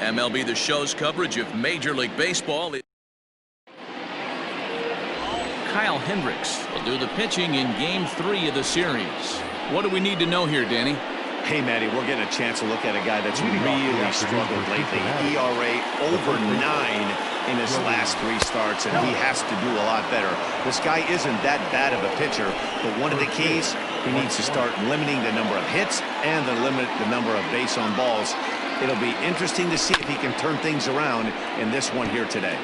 MLB The Show's coverage of Major League Baseball. Kyle Hendricks will do the pitching in Game 3 of the series. What do we need to know here, Danny? Hey, Matty, we're getting a chance to look at a guy that's really struggled lately. ERA over 9 in his last 3 starts, and he has to do a lot better. This guy isn't that bad of a pitcher, but one of the keys, he needs to start limiting the number of hits and limit the number of base on balls. It'll be interesting to see if he can turn things around in this one here today.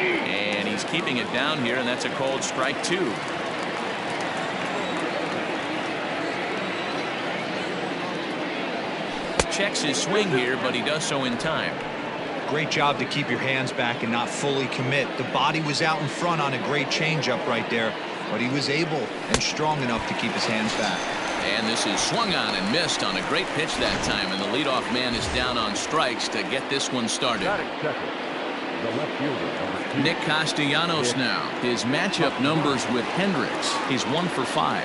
And he's keeping it down here, and that's a called strike 2. Checks his swing here, but he does so in time. Great job to keep your hands back and not fully commit. The body was out in front on a great changeup right there, but he was able and strong enough to keep his hands back. And this is swung on and missed on a great pitch that time, and the leadoff man is down on strikes to get this one started. Nick Castellanos now. His matchup numbers with Hendricks. He's 1 for 5.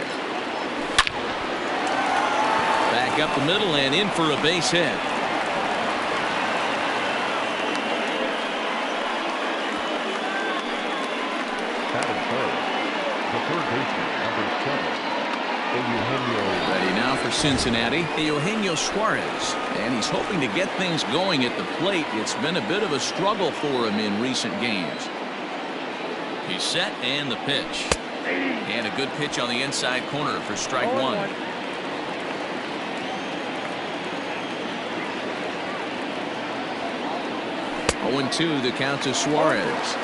Back up the middle and in for a base hit. Ready now for Cincinnati, Eugenio Suarez, and he's hoping to get things going at the plate. It's been a bit of a struggle for him in recent games. He's set, and the pitch, and a good pitch on the inside corner for strike 1. Oh, 2 the count to Suarez.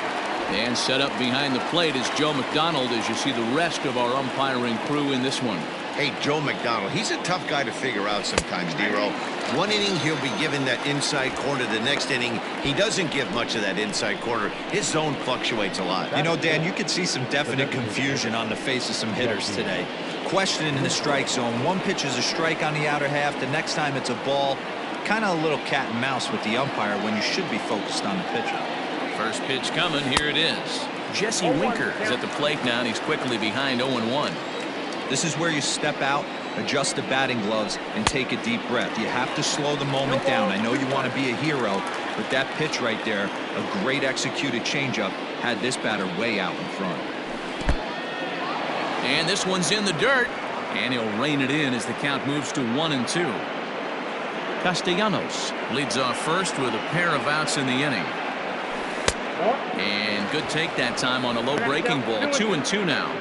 And set up behind the plate is Joe McDonald as you see the rest of our umpiring crew in this one. Hey, Joe McDonald, he's a tough guy to figure out sometimes, D-Row. One inning, he'll be given that inside corner. The next inning, he doesn't give much of that inside corner. His zone fluctuates a lot. You know, Dan, you could see some definite confusion on the face of some hitters today. Questioning in the strike zone. One pitch is a strike on the outer half. The next time it's a ball. Kind of a little cat and mouse with the umpire when you should be focused on the pitcher. First pitch coming. Here it is. Jesse Winker is at the plate now, and he's quickly behind 0-1. This is where you step out, adjust the batting gloves, and take a deep breath. You have to slow the moment down. I know you want to be a hero, but that pitch right there, a great executed changeup, had this batter way out in front. And this one's in the dirt, and he'll rein it in as the count moves to 1-2. Castellanos leads off first with a pair of outs in the inning. And good take that time on a low breaking ball. 2-2 now.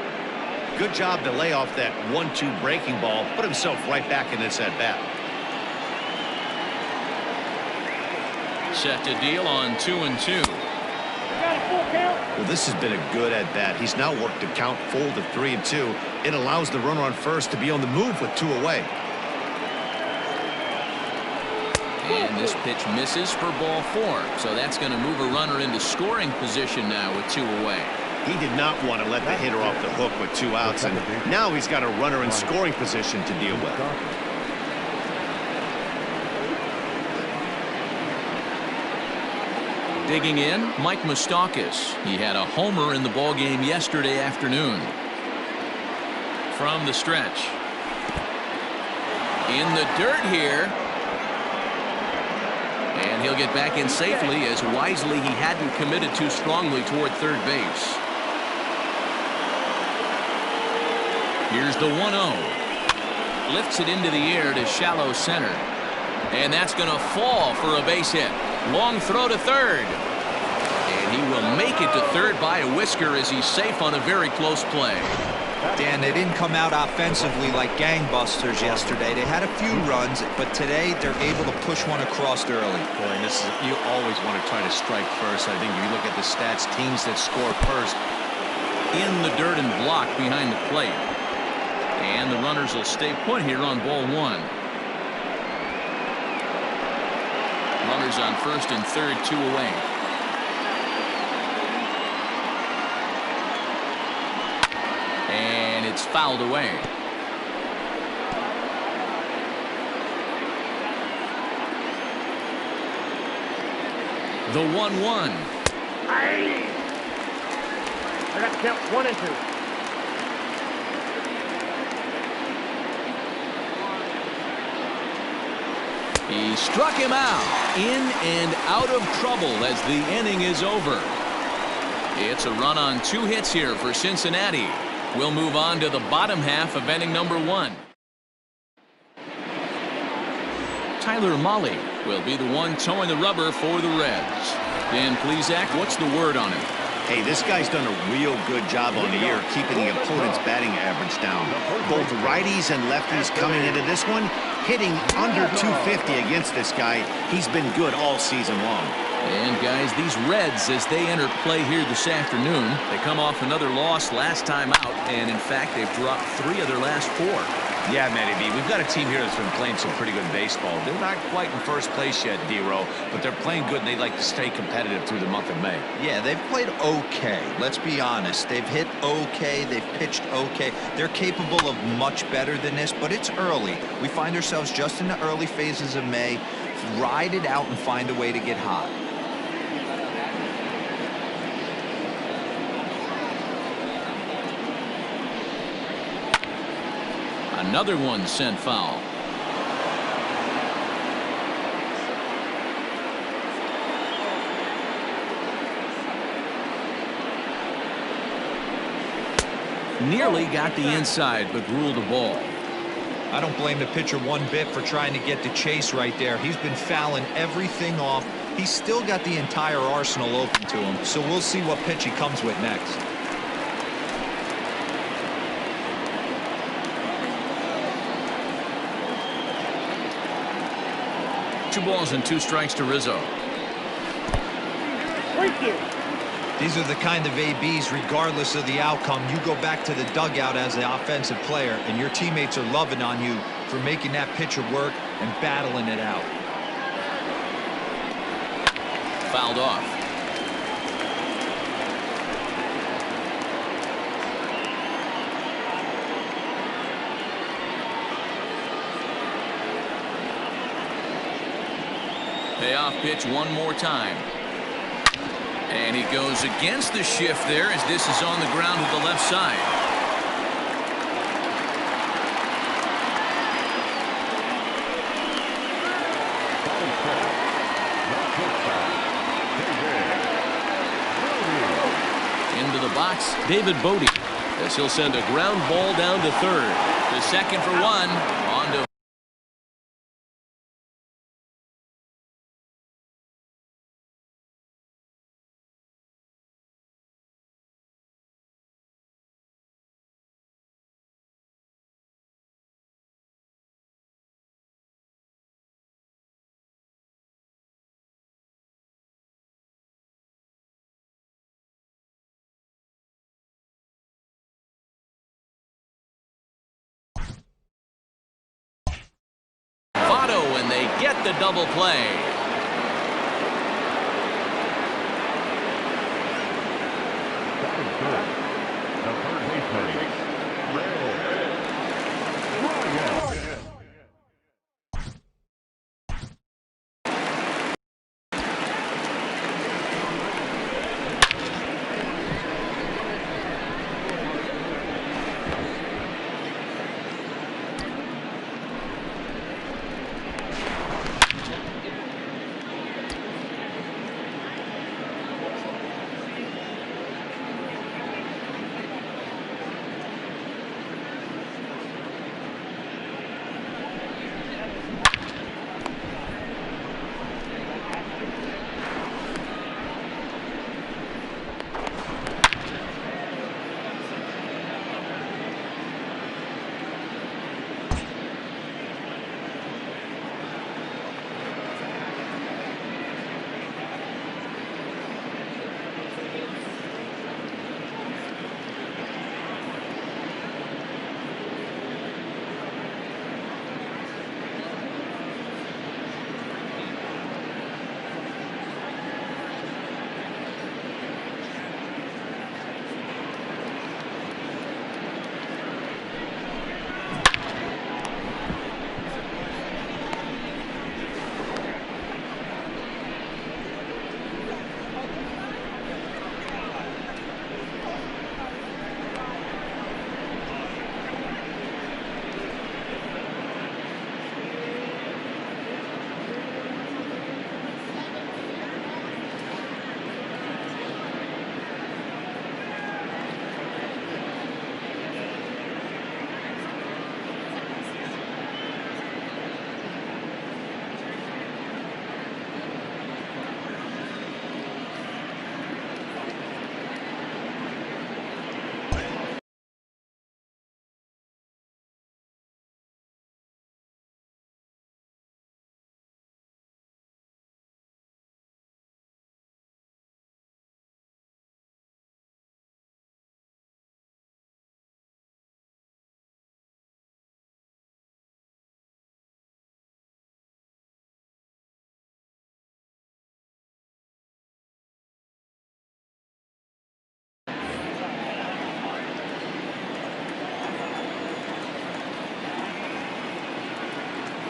Good job to lay off that 1-2 breaking ball. Put himself right back in this at bat. Set to deal on 2-2. Well, this has been a good at bat. He's now worked the count full to 3-2. It allows the runner on first to be on the move with 2 away. And this pitch misses for ball 4. So that's going to move a runner into scoring position now with 2 away. He did not want to let the hitter off the hook with 2 outs, and now he's got a runner in scoring position to deal with. Digging in, Mike Moustakas. He had a homer in the ballgame yesterday afternoon. From the stretch. In the dirt here. And he'll get back in safely as wisely he hadn't committed too strongly toward third base. Here's the 1-0. Lifts it into the air to shallow center. And that's going to fall for a base hit. Long throw to third. And he will make it to third by a whisker as he's safe on a very close play. Dan, they didn't come out offensively like gangbusters yesterday. They had a few runs, but today they're able to push one across early. Boy, and this is, you always want to try to strike first. I think if you look at the stats, teams that score first. In the dirt and block behind the plate. And the runners will stay put here on ball 1. Runners on first and third, 2 away. And it's fouled away. The 1-1. I got to count 1 and 2. He struck him out. In and out of trouble as the inning is over. It's a run on 2 hits here for Cincinnati. We'll move on to the bottom half of inning number 1. Tyler Mahle will be the one towing the rubber for the Reds. Dan Plesac, what's the word on him? Hey, this guy's done a real good job on the year keeping the opponent's batting average down. Both righties and lefties coming into this one, hitting under 250 against this guy. He's been good all season long. And guys, these Reds, as they enter play here this afternoon, they come off another loss last time out, and in fact, they've dropped 3 of their last 4. Yeah, Matty B, we've got a team here that's been playing some pretty good baseball. They're not quite in first place yet, D-Row, but they're playing good, and they like to stay competitive through the month of May. Yeah, they've played okay. Let's be honest. They've hit okay. They've pitched okay. They're capable of much better than this, but it's early. We find ourselves just in the early phases of May. Ride it out and find a way to get hot. Another one sent foul. Nearly got the inside, but ruled a ball. I don't blame the pitcher one bit for trying to get the chase right there. He's been fouling everything off. He's still got the entire arsenal open to him, so we'll see what pitch he comes with next. 2 balls and 2 strikes to Rizzo. These are the kind of ABs, regardless of the outcome, you go back to the dugout as the offensive player, and your teammates are loving on you for making that pitcher work and battling it out. Fouled off. Payoff pitch one more time. And he goes against the shift there as this is on the ground to the left side. Into the box, David Bodie, as he'll send a ground ball down to third. The second for 1. On to and they get the double play.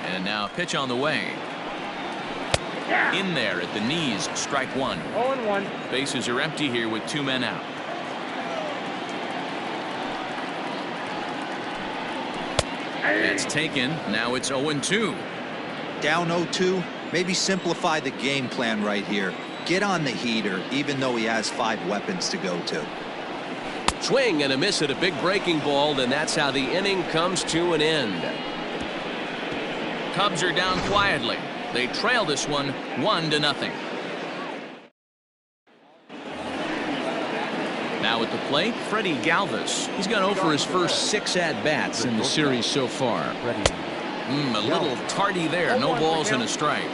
And now pitch on the way. In there at the knees, strike one. 0-1. Bases are empty here with 2 men out. That's taken. Now it's 0-2. Down 0-2. Maybe simplify the game plan right here. Get on the heater, even though he has 5 weapons to go to. Swing and a miss at a big breaking ball, and that's how the inning comes to an end. Cubs are down quietly. They trail this one 1-0. Now at the plate, Freddie Galvis. He's gone over his first 6 at-bats in the series so far. A little tardy there. No balls and a strike.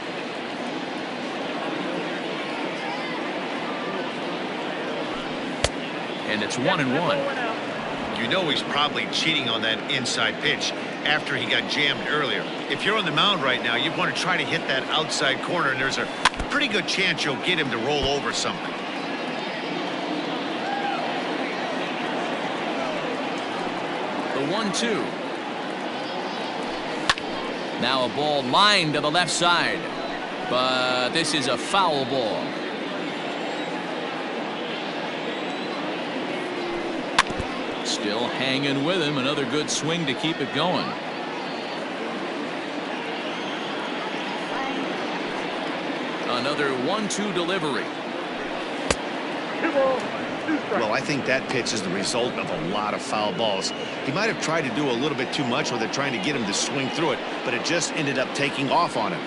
And it's 1-1. You know he's probably cheating on that inside pitch after he got jammed earlier. If you're on the mound right now, you want to try to hit that outside corner, and there's a pretty good chance you'll get him to roll over something. The 1-2. Now a ball lined to the left side. But this is a foul ball. Still hanging with him. Another good swing to keep it going. Another 1-2 delivery. Well, I think that pitch is the result of a lot of foul balls. He might have tried to do a little bit too much with it, trying to get him to swing through it, but it just ended up taking off on him.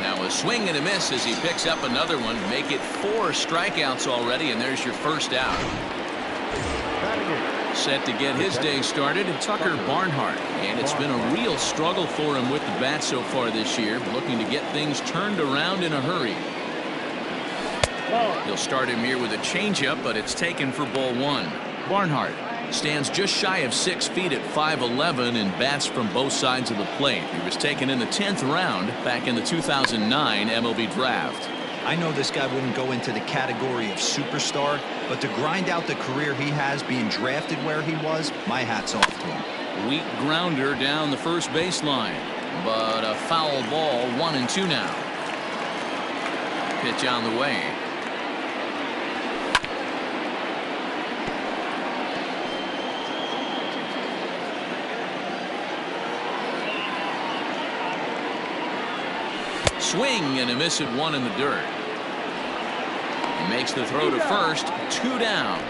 Now a swing and a miss as he picks up another one. Make it 4 strikeouts already, and there's your first out. Set to get his day started, Tucker Barnhart. And it's been a real struggle for him with the bat so far this year, looking to get things turned around in a hurry. He'll start him here with a changeup, but it's taken for ball 1. Barnhart stands just shy of 6 feet at 5'11" and bats from both sides of the plate. He was taken in the 10th round back in the 2009 MLB draft. I know this guy wouldn't go into the category of superstar, but to grind out the career he has being drafted where he was, my hat's off to him. Weak grounder down the first baseline, but a foul ball. 1-2 now. Pitch on the way. Swing and a miss at 1 in the dirt. He makes the throw to first. 2 down.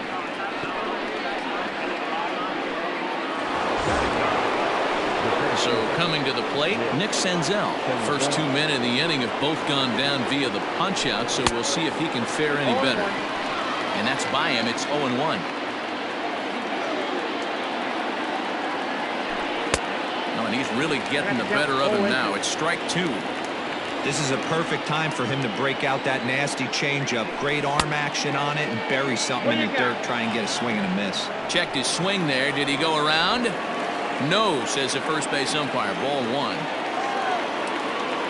So coming to the plate, Nick Senzel. First 2 men in the inning have both gone down via the punch-out, so we'll see if he can fare any better. And that's by him. It's 0-1. Oh, and he's really getting the better of him now. It's strike 2. This is a perfect time for him to break out that nasty changeup. Great arm action on it and bury something in the dirt. Try and get a swing and a miss. Checked his swing there. Did he go around? No, says the first base umpire. Ball 1.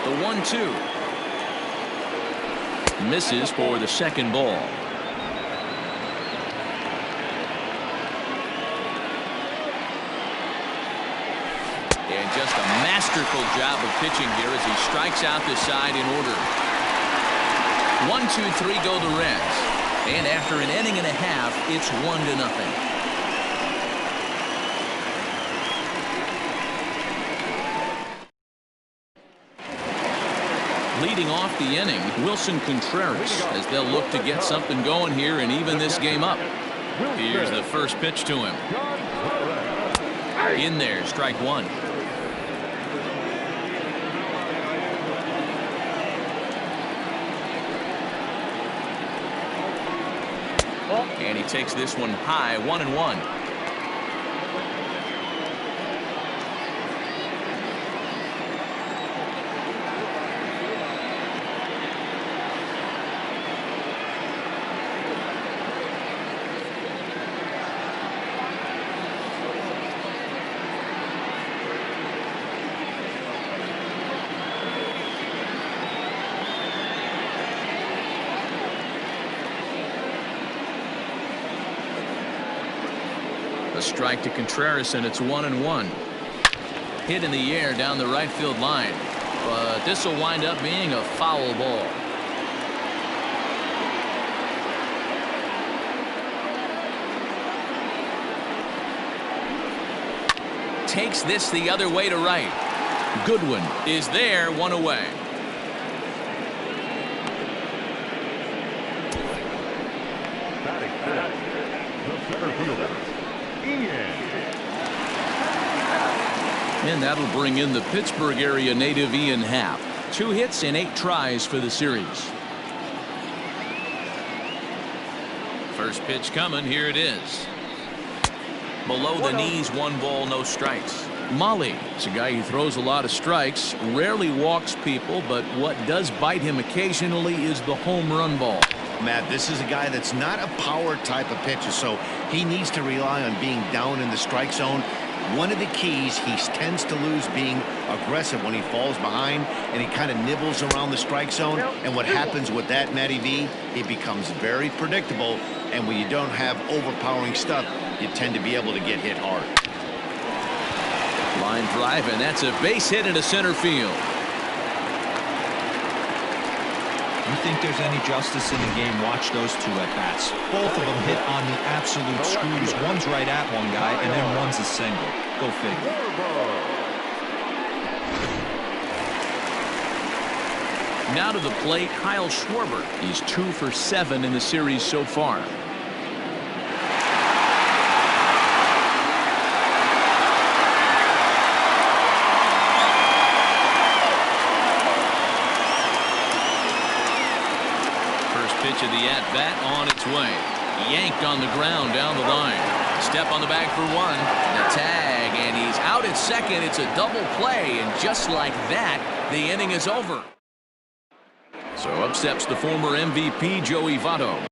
The 1-2. Misses for the second ball. And just a masterful job of pitching here as he strikes out the side in order. 1, 2, 3 go the Reds. And after an inning and a half, it's 1-0. Leading off the inning, Wilson Contreras, as they'll look to get something going here and even this game up. Here's the first pitch to him. In there, strike 1. And he takes this one high. 1-1. A strike to Contreras, and it's 1-1. Hit in the air down the right field line. But this will wind up being a foul ball. Takes this the other way to right. Goodwin is there, one away. And that'll bring in the Pittsburgh area native Ian Happ. 2 hits in 8 tries for the series. First pitch coming. Here it is. Below the knees, 1 ball, no strikes. Molly is a guy who throws a lot of strikes, rarely walks people, but what does bite him occasionally is the home run ball. Matt, this is a guy that's not a power type of pitcher, so he needs to rely on being down in the strike zone. One of the keys, he tends to lose being aggressive when he falls behind, and he kind of nibbles around the strike zone. And what happens with that, Matty V, it becomes very predictable, and when you don't have overpowering stuff, you tend to be able to get hit hard. Line drive, and that's a base hit into center field. You think there's any justice in the game? Watch those 2 at-bats. Both of them hit on the absolute screws. One's right at one guy, and then one's a single. Go figure. Now to the plate, Kyle Schwarber. He's 2 for 7 in the series so far. Pitch of the at-bat on its way. Yanked on the ground down the line. Step on the bag for 1. The tag, and he's out at second. It's a double play, and just like that, the inning is over. So up steps the former MVP, Joey Votto.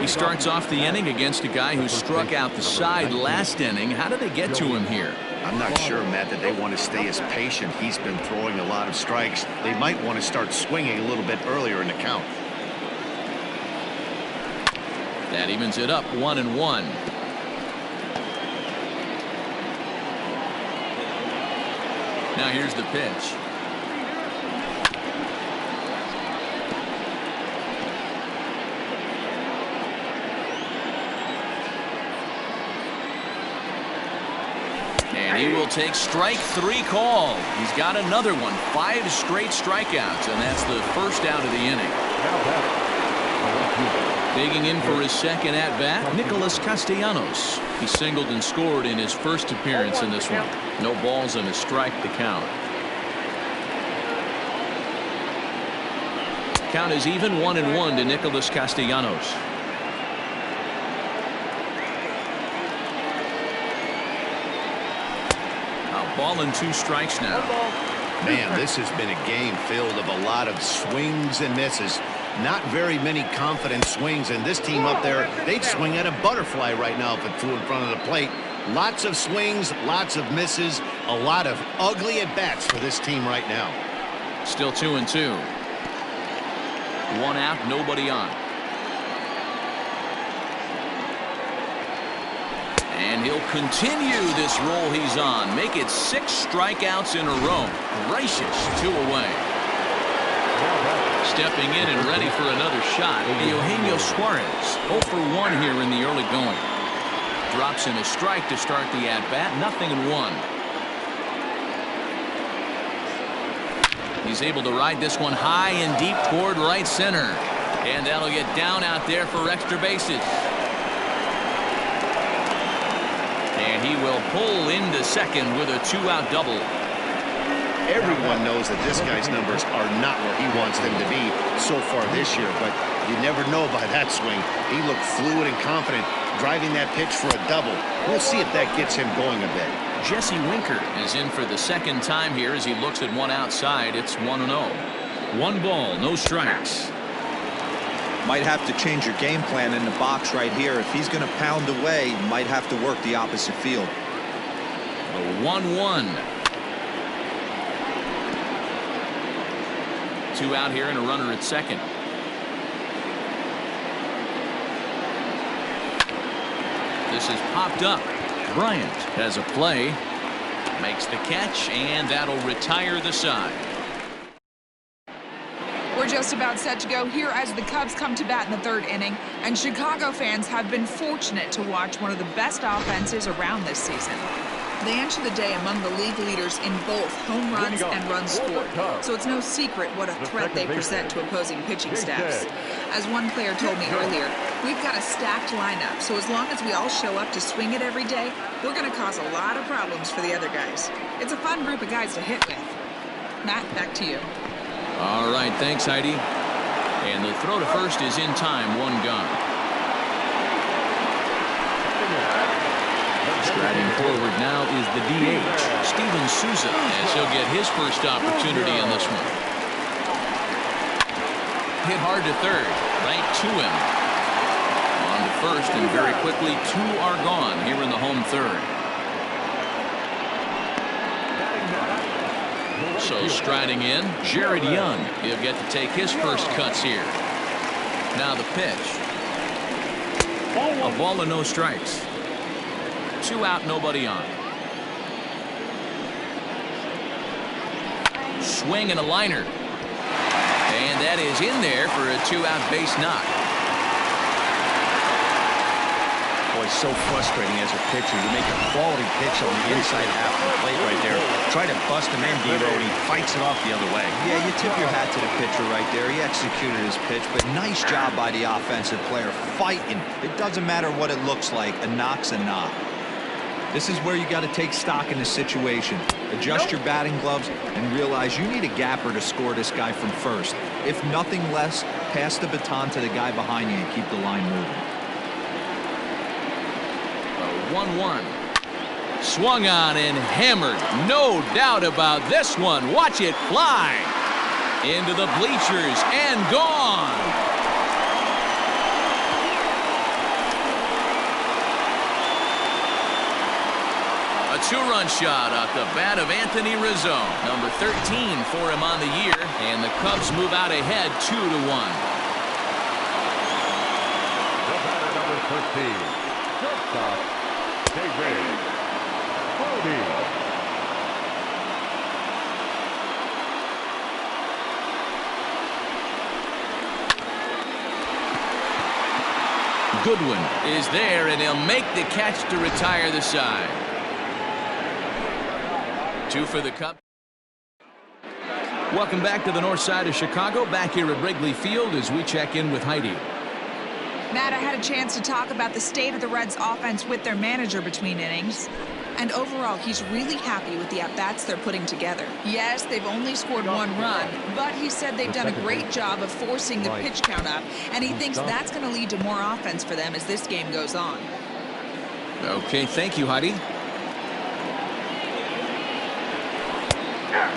He starts off the inning against a guy who struck out the side last inning. How did they get to him here? I'm not sure, Matt, that they want to stay as patient. He's been throwing a lot of strikes. They might want to start swinging a little bit earlier in the count. That evens it up 1-1. Now here's the pitch. And he will take strike 3 call. He's got another one. 5 straight strikeouts, and that's the first out of the inning. Digging in for his second at-bat, Nicholas Castellanos. He singled and scored in his first appearance in this one. No balls and a strike to count. Count is even 1-1 to Nicholas Castellanos. A ball and 2 strikes now. Man, this has been a game filled of a lot of swings and misses. Not very many confident swings, and this team up there, they'd swing at a butterfly right now if it flew in front of the plate. Lots of swings, lots of misses, a lot of ugly at-bats for this team right now. Still 2-2. 1 out, nobody on. And he'll continue this roll he's on. Make it 6 strikeouts in a row. Gracious, 2 away. Stepping in and ready for another shot, Eugenio Suarez. 0 for 1 here in the early going. Drops in a strike to start the at-bat. 0-1. He's able to ride this one high and deep toward right center. And that'll get down out there for extra bases. And he will pull into second with a 2-out double. Everyone knows that this guy's numbers are not where he wants them to be so far this year, but you never know by that swing. He looked fluid and confident, driving that pitch for a double. We'll see if that gets him going a bit. Jesse Winker is in for the second time here as he looks at one outside. It's 1-0. 1 ball, no strikes. Might have to change your game plan in the box right here. If he's going to pound away, you might have to work the opposite field. The 1-1. 2 out here and a runner at second. This is popped up. Bryant has a play. Makes the catch, and that'll retire the side. We're just about set to go here as the Cubs come to bat in the 3rd inning, and Chicago fans have been fortunate to watch one of the best offenses around this season. They enter the day among the league leaders in both home runs and runs scored, so it's no secret what a threat they present to opposing pitching staffs. As one player told me earlier, we've got a stacked lineup, so as long as we all show up to swing it every day, we're going to cause a lot of problems for the other guys. It's a fun group of guys to hit with. Matt, back to you. All right, thanks, Heidi. And the throw to first is in time, 1 gone. Striding forward now is the DH, Steven Souza, as he'll get his first opportunity in this one. Hit hard to third, right to him. On to first, and very quickly 2 are gone here in the home 3rd. So striding in, Jared Young. He'll get to take his first cuts here. Now the pitch. A ball and no strikes. 2 out, nobody on. Swing and a liner. And that is in there for a 2-out base knock. Boy, so frustrating as a pitcher. You make a quality pitch on the inside half of the plate right there. Try to bust him in, Dero, and he fights it off the other way. Yeah, you tip your hat to the pitcher right there. He executed his pitch, but nice job by the offensive player fighting. It doesn't matter what it looks like. A knock's a knock. This is where you got to take stock in the situation. Adjust your batting gloves and realize you need a gapper to score this guy from first. If nothing less, pass the baton to the guy behind you and keep the line moving. 1-1. Swung on and hammered. No doubt about this one. Watch it fly into the bleachers and gone. two-run shot off the bat of Anthony Rizzo. Number 13 for him on the year, and the Cubs move out ahead 2-1. The batter, number 13, shortstop, David Brody. Goodwin is there, and he'll make the catch to retire the side. 2 for the Cubs. Welcome back to the north side of Chicago, back here at Wrigley Field as we check in with Heidi. Matt, I had a chance to talk about the state of the Reds offense with their manager between innings. And overall, he's really happy with the at-bats they're putting together. Yes, they've only scored 1 run, but he said they've done a great job of forcing the pitch count up, and he thinks that's going to lead to more offense for them as this game goes on. Okay, thank you, Heidi.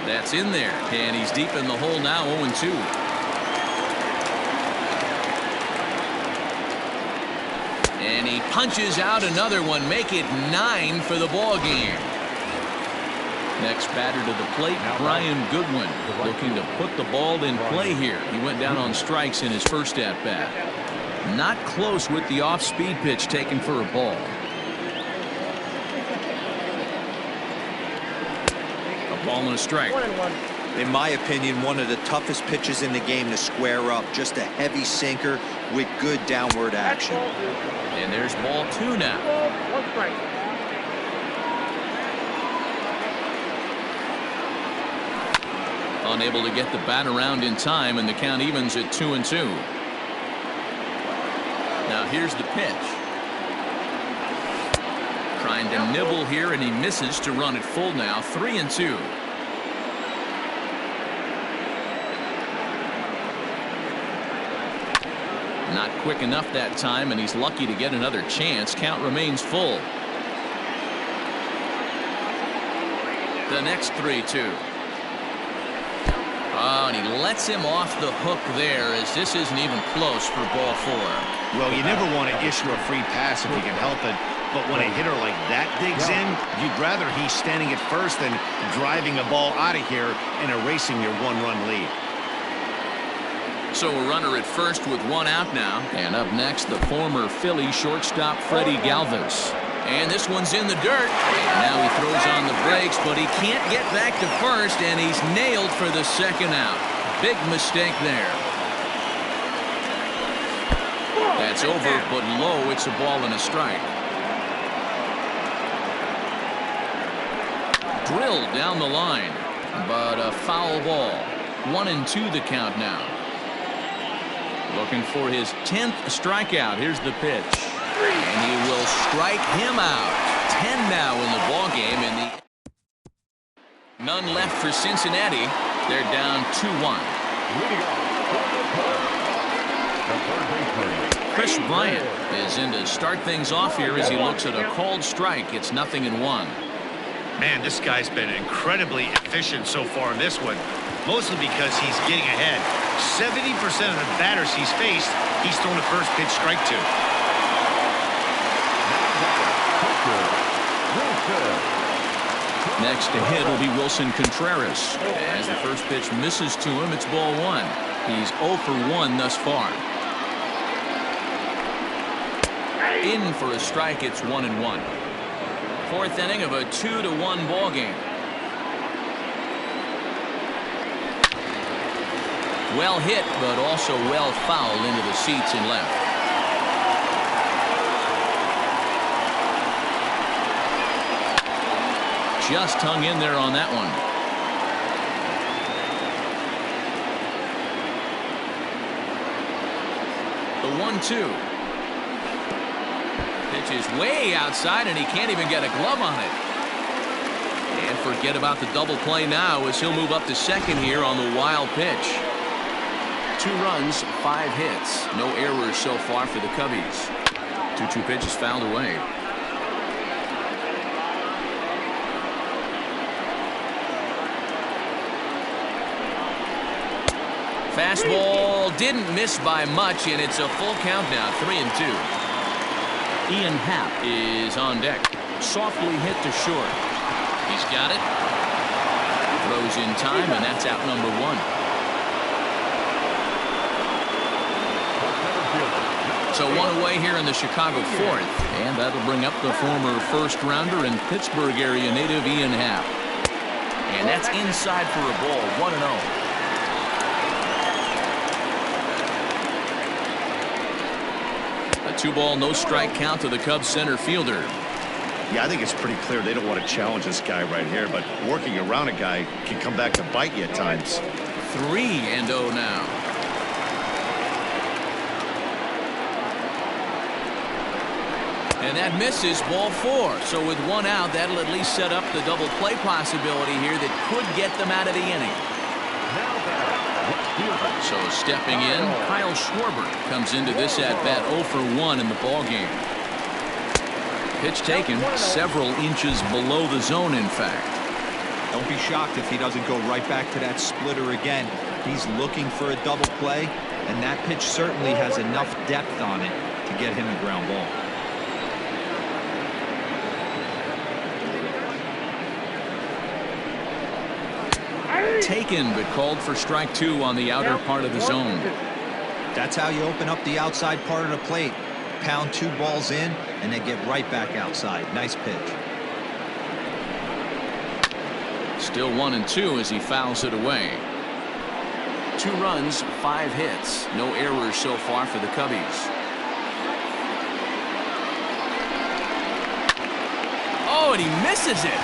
That's in there, and he's deep in the hole now, 0-2. And he punches out another one, make it 9 for the ball game. Next batter to the plate, Brian Goodwin, looking to put the ball in play here. He went down on strikes in his first at-bat. Not close with the off-speed pitch taken for a ball. A ball and a strike. In my opinion, one of the toughest pitches in the game to square up. Just a heavy sinker with good downward action. And there's ball 2 now. Unable to get the bat around in time, and the count evens at 2-2. Now here's the pitch. Trying to nibble here, and he misses to run it full now, 3-2. Not quick enough that time, and he's lucky to get another chance. Count remains full. The next 3-2. Oh, and he lets him off the hook there, as this isn't even close for ball 4. Well, you never want to issue a free pass if you can help it, but when a hitter like that digs in, you'd rather he's standing at first than driving a ball out of here and erasing your 1-run lead. So a runner at first with 1 out now. And up next, the former Philly shortstop Freddie Galvis. And this one's in the dirt. And now he throws on the brakes, but he can't get back to first, and he's nailed for the 2nd out. Big mistake there. That's over, but low. It's a ball and a strike. Drilled down the line, but a foul ball. 1-2 the count now. Looking for his 10th strikeout. Here's the pitch. And he will strike him out. 10 now in the ball game. And none left for Cincinnati. They're down 2-1. Chris Bryant is in to start things off here as he looks at a called strike. It's 0-1. Man, this guy's been incredibly efficient so far in this one, mostly because he's getting ahead. 70% of the batters he's faced, he's thrown a first pitch strike to. Next to hit will be Wilson Contreras. As the first pitch misses to him, it's ball 1. He's 0 for 1 thus far. In for a strike, it's 1-1. 4th inning of a 2-1 ball game. Well hit, but also well fouled into the seats and left. Just hung in there on that one. The 1-2. Pitch is way outside, and he can't even get a glove on it. And forget about the double play now, as he'll move up to second here on the wild pitch. 2 runs, 5 hits. No errors so far for the Cubbies. 2-2 pitch is fouled away. Fastball didn't miss by much, and it's a full count now, 3-2. Ian Happ is on deck. Softly hit to short. He's got it. Throws in time, and that's out number 1. So 1 away here in the Chicago 4th, and that'll bring up the former first-rounder and Pittsburgh area native Ian Happ. And that's inside for a ball, 1-0. A 2-ball, no-strike count to the Cubs center fielder. Yeah, I think it's pretty clear they don't want to challenge this guy right here, but working around a guy can come back to bite you at times. 3-0 now. And that misses, ball 4. So with 1 out, that'll at least set up the double play possibility here that could get them out of the inning. So stepping in, Kyle Schwarber comes into this at-bat 0 for 1 in the ballgame. Pitch taken several inches below the zone, in fact. Don't be shocked if he doesn't go right back to that splitter again. He's looking for a double play, and that pitch certainly has enough depth on it to get him a ground ball. Taken, but called for strike 2 on the outer part of the zone. That's how you open up the outside part of the plate. Pound 2 balls in, and they get right back outside. Nice pitch. Still 1-2 as he fouls it away. 2 runs, 5 hits. No errors so far for the Cubbies. Oh, and he misses it.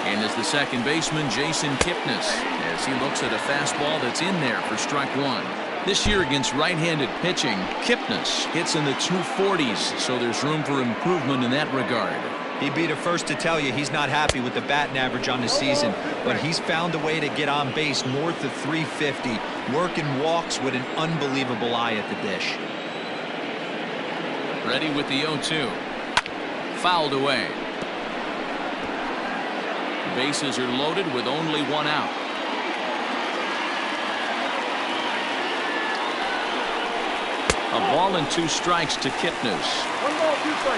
And as the second baseman, Jason Kipnis, as he looks at a fastball that's in there for strike 1. This year against right-handed pitching, Kipnis hits in the 240s, so there's room for improvement in that regard. He'd be the first to tell you he's not happy with the batting average on the season, but he's found a way to get on base north of 350, working walks with an unbelievable eye at the dish. Ready with the 0-2. Fouled away. Bases are loaded with only 1 out. A ball and 2 strikes to Kipnis.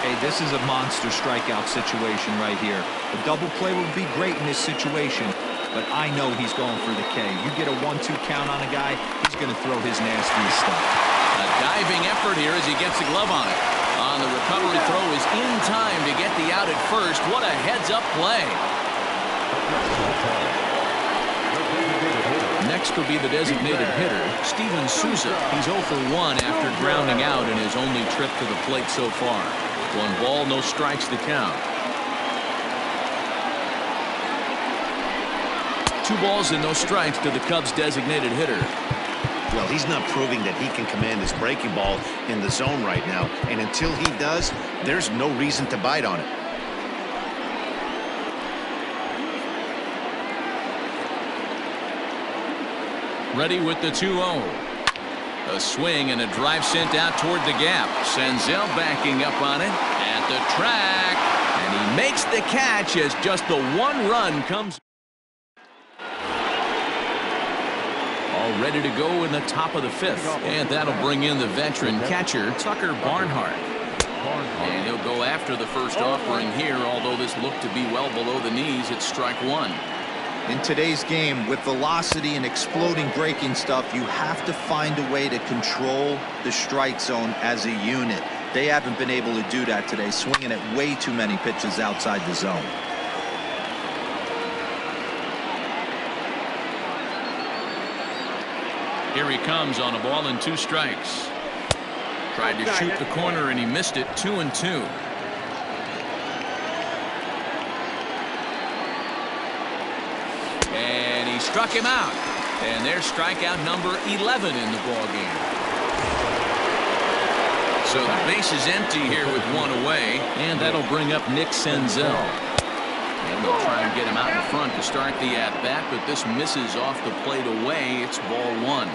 Hey, this is a monster strikeout situation right here. A double play would be great in this situation, but I know he's going for the K. You get a 1-2 count on a guy, he's going to throw his nastiest stuff. A diving effort here as he gets the glove on it. On the recovery throw is in time to get the out at first. What a heads-up play. Next will be the designated hitter, Steven Souza. He's 0 for 1 after grounding out in his only trip to the plate so far. 1 ball, no strikes to count. 2 balls and no strikes to the Cubs' designated hitter. Well, he's not proving that he can command his breaking ball in the zone right now, and until he does, there's no reason to bite on it. Ready with the 2-0. A swing and a drive sent out toward the gap. Senzel backing up on it at the track, and he makes the catch as just the 1 run comes. All ready to go in the top of the 5th, and that'll bring in the veteran catcher Tucker Barnhart. And he'll go after the first offering here, although this looked to be well below the knees. It's strike 1. In today's game, with velocity and exploding breaking stuff, you have to find a way to control the strike zone as a unit. They haven't been able to do that today, swinging at way too many pitches outside the zone. Here he comes on a ball and 2 strikes. Tried to shoot the corner and he missed it. 2-2. And he struck him out. And there's strikeout number 11 in the ballgame. So the base is empty here with 1 away, and that'll bring up Nick Senzel. And they'll try and get him out in front to start the at-bat, but this misses off the plate away. It's ball 1.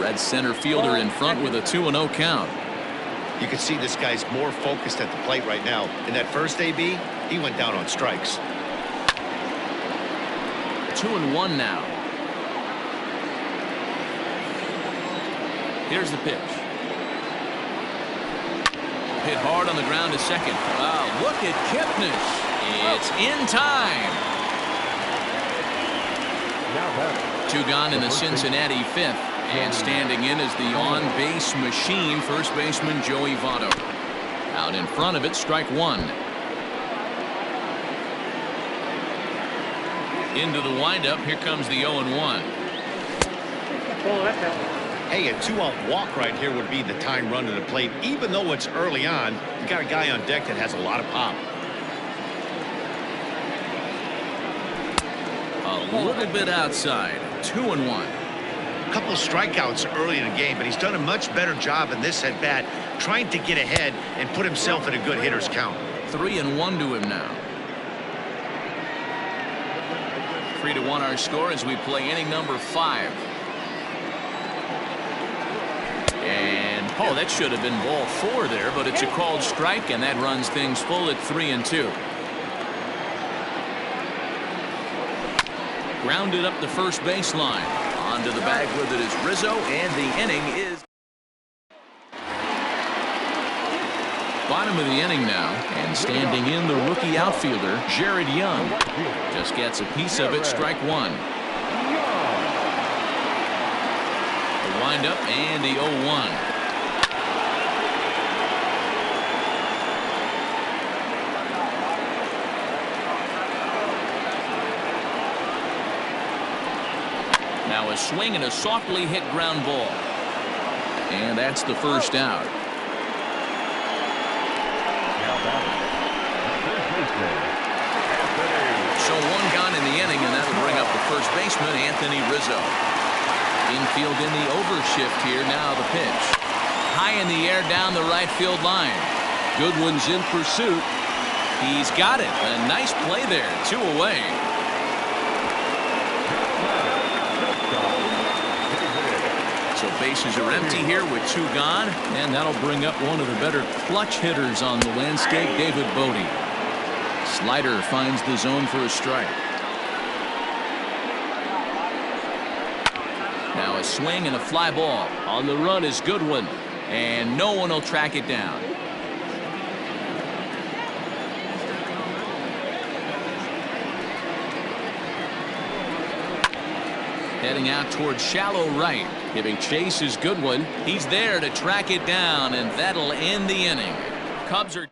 Red center fielder in front with a 2-0 count. You can see this guy's more focused at the plate right now. In that first AB, he went down on strikes. 2-1 now. Here's the pitch. Hit hard on the ground to second. Wow, look at Kipnis. It's in time. Two gone in the Cincinnati fifth. And standing in is the on-base machine, first baseman Joey Votto. Out in front of it, strike one. Into the windup, here comes the 0-1. Hey, a 2-out walk right here would be the time run to the plate. Even though it's early on, you got a guy on deck that has a lot of pop. A little bit outside. 2-1. A couple of strikeouts early in the game, but he's done a much better job in this at bat trying to get ahead and put himself in a good hitter's count. 3-1 to him now. 3-1 our score as we play inning number 5. And oh, that should have been ball 4 there, but it's a called strike, and that runs things full at 3-2. Grounded up the first baseline. Onto the bag with it is Rizzo, and the inning is bottom of the inning now, and standing in the rookie outfielder Jared Young. Just gets a piece of it, strike one. The windup and the 0-1. Now a swing and a softly hit ground ball. And that's the first out. So one gone in the inning, and that'll bring up the first baseman, Anthony Rizzo. Infield in the overshift here. Now the pitch. High in the air down the right field line. Goodwin's in pursuit. He's got it. A nice play there. 2 away. So bases are empty here with 2 gone, and that'll bring up one of the better clutch hitters on the landscape, David Bodie. Slider finds the zone for a strike. Now a swing and a fly ball. On the run is Goodwin, and no one will track it down. Heading out towards shallow right. Giving chase is Goodwin. He's there to track it down, and that'll end the inning. Cubs are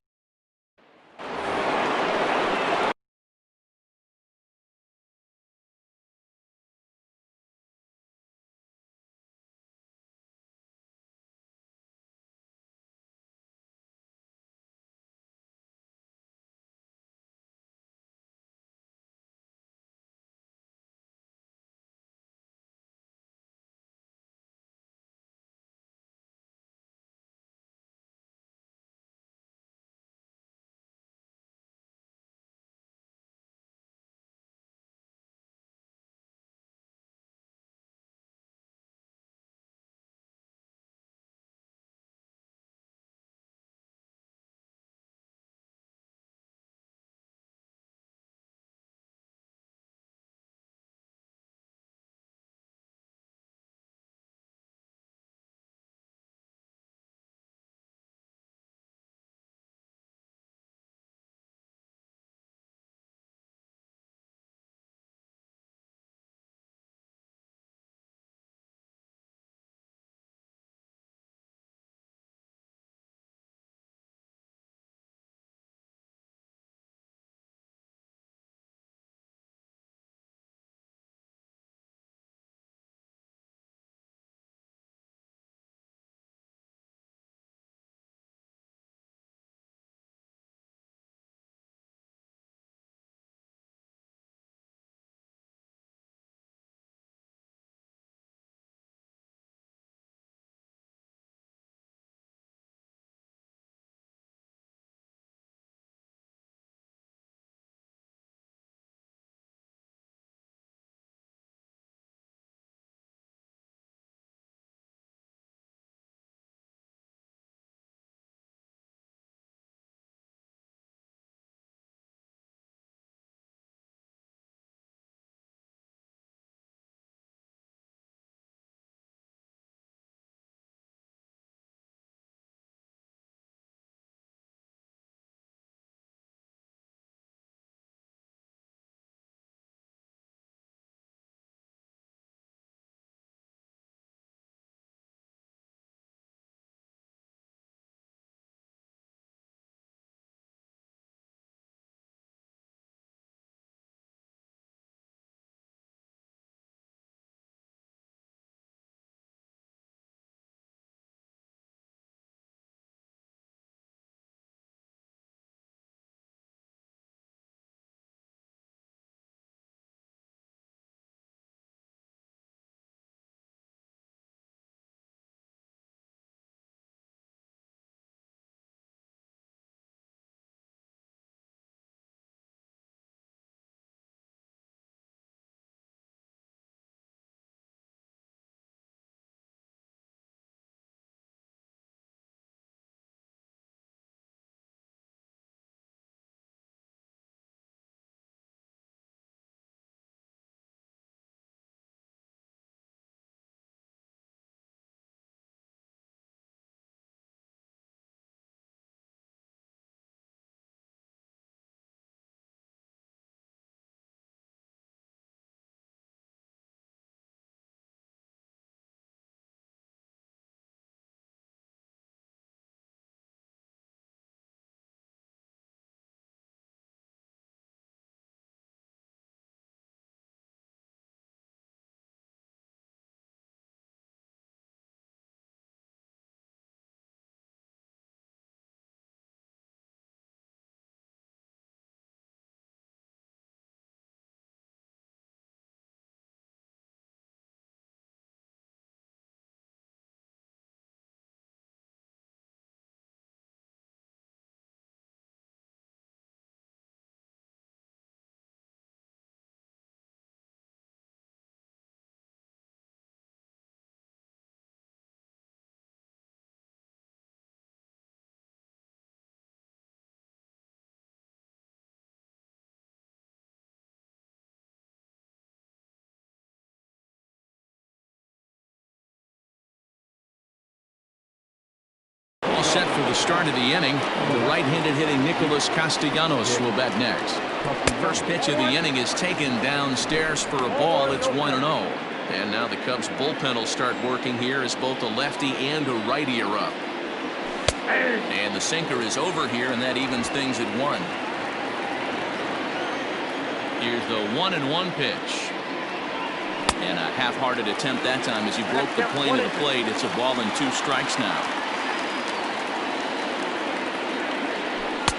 set for the start of the inning. The right-handed hitting Nicholas Castellanos will bat next. First pitch of the inning is taken downstairs for a ball. It's 1-0. And now the Cubs bullpen will start working here as both a lefty and a righty are up. And the sinker is over here, and that evens things at 1. Here's the 1-1 pitch. And a half-hearted attempt that time as he broke the plane of the plate. It's a ball and 2 strikes now.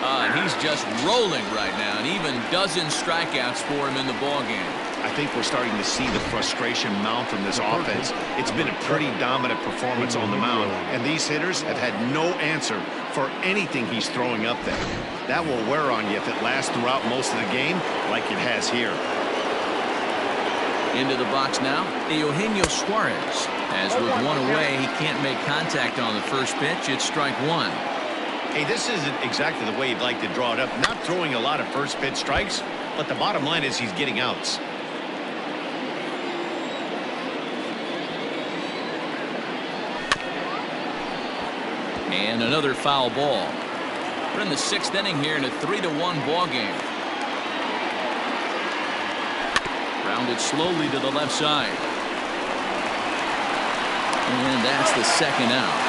And he's just rolling right now, and even dozen strikeouts for him in the ballgame. I think we're starting to see the frustration mount from this offense. It's been a pretty dominant performance on the mound, and these hitters have had no answer for anything he's throwing up there. That will wear on you if it lasts throughout most of the game like it has here. Into the box now, Eugenio Suarez. As with 1 away, he can't make contact on the first pitch. It's strike 1. Hey, this isn't exactly the way you'd like to draw it up. Not throwing a lot of first pitch strikes, but the bottom line is he's getting outs. And another foul ball. We're in the 6th inning here in a 3-1 ball game. Rounded slowly to the left side. And that's the second out.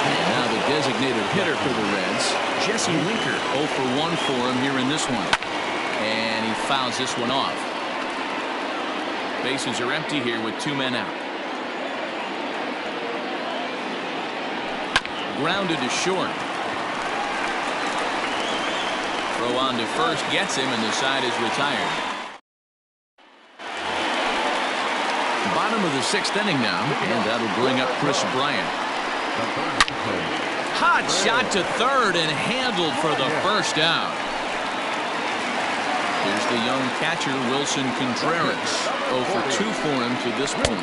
And now the designated hitter for the Reds, Jesse Winker, 0 for 1 for him here in this one. And he fouls this one off. Bases are empty here with 2 men out. Grounded to short. Throw on to first gets him, and the side is retired. Bottom of the 6th inning now, and that'll bring up Chris Bryant. Hot shot to third and handled for the first out. Here's the young catcher, Wilson Contreras. 0 for 2 for him to this point.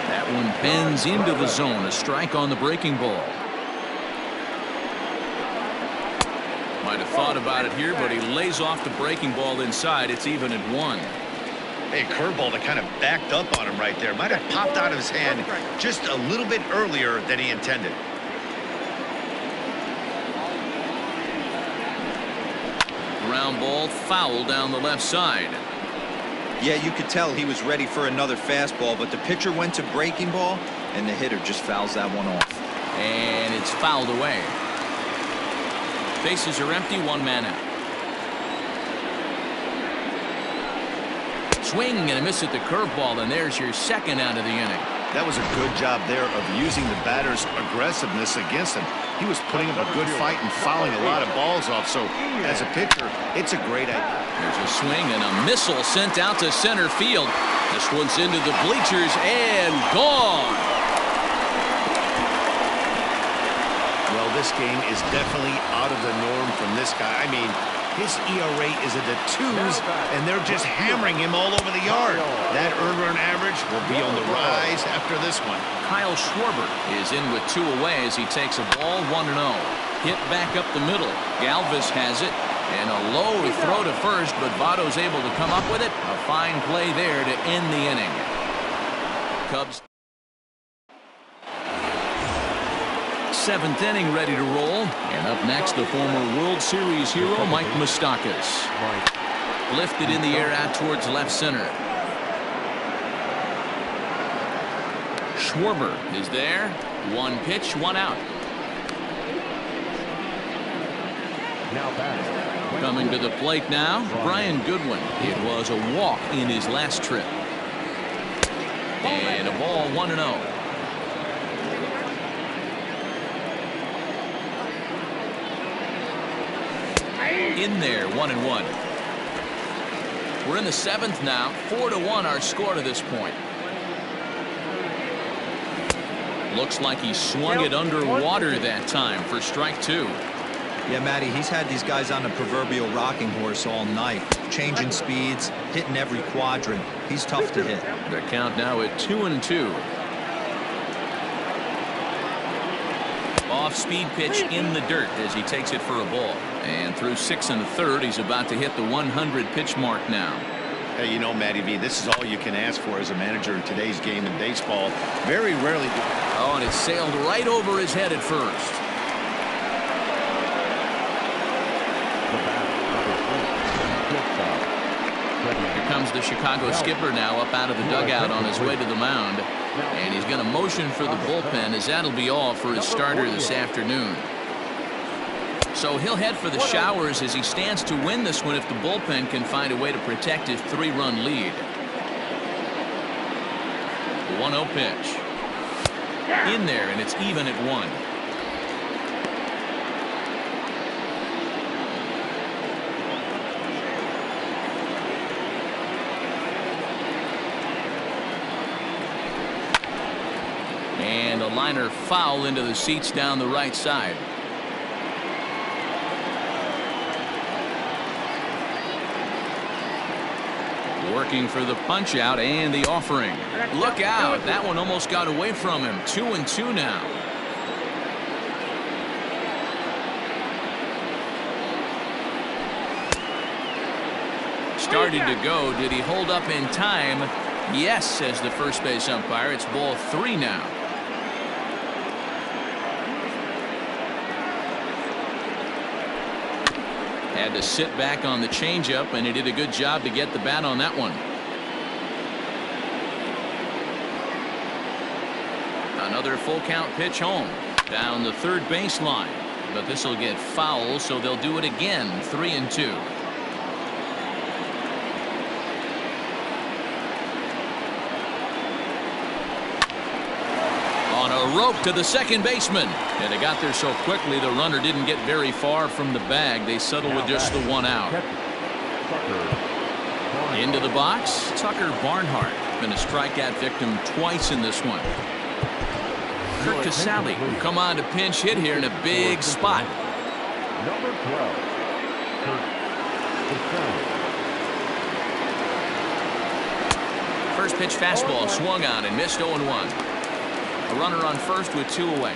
That one bends into the zone. A strike on the breaking ball. Might have thought about it here, but he lays off the breaking ball inside. It's even at 1. Hey, curveball that kind of backed up on him right there. Might have popped out of his hand just a little bit earlier than he intended. Ground ball foul down the left side. Yeah, you could tell he was ready for another fastball, but the pitcher went to breaking ball, and the hitter just fouls that one off. And it's fouled away. Bases are empty, 1 man out. Swing and a miss at the curveball, and there's your second out of the inning. That was a good job there of using the batter's aggressiveness against him. He was putting up a good fight and fouling a lot of balls off. So as a pitcher, it's a great idea. There's a swing and a missile sent out to center field. This one's into the bleachers and gone. Well, this game is definitely out of the norm from this guy. I mean, his ERA is in the 2s, and they're just hammering him all over the yard. That earned run average will be on the rise after this one. Kyle Schwarber is in with 2 away as he takes a ball 1-0. Hit back up the middle. Galvis has it. And a low throw to first, but Votto's able to come up with it. A fine play there to end the inning. Cubs. 7th inning ready to roll. And up next, the former World Series hero, Mike Moustakas. Lifted in the air out towards left center. Schwarber is there. 1 pitch, 1 out. Now back. Coming to the plate now, Brian Goodwin. It was a walk in his last trip. And a ball 1-0. In there, 1-1. We're in the 7th now. 4-1 our score to this point. Looks like he swung it underwater that time for strike 2. Yeah, Matty, he's had these guys on the proverbial rocking horse all night, changing speeds, hitting every quadrant. He's tough to hit. The count now at 2-2. Off-speed pitch in the dirt as he takes it for a ball. And through 6 1/3, he's about to hit the 100 pitch mark now. Hey, you know, Matty V, this is all you can ask for as a manager in today's game in baseball. Very rarely do. Oh, and it sailed right over his head at first. Here comes the Chicago skipper now up out of the dugout on his way to the mound. And he's going to motion for the bullpen, as that'll be all for his starter this afternoon. So he'll head for the showers as he stands to win this one if the bullpen can find a way to protect his 3-run lead. The 1-0 pitch. In there, and it's even at 1. And a liner foul into the seats down the right side. Working for the punch out and the offering. Look out. That one almost got away from him. 2-2 now. Started to go. Did he hold up in time? Yes, says the first base umpire. It's ball 3 now. Had to sit back on the changeup, and he did a good job to get the bat on that one. Another full count pitch home down the third baseline, but this will get foul, so they'll do it again. 3-2. On a rope to the second baseman, and they got there so quickly the runner didn't get very far from the bag. They settled with just the 1 out. Into the box, Tucker Barnhart. Been a strikeout victim twice in this one. Kurt Casale will come on to pinch hit here in a big spot. Number 12. First pitch fastball swung on and missed. 0-1. A runner on first with 2 away.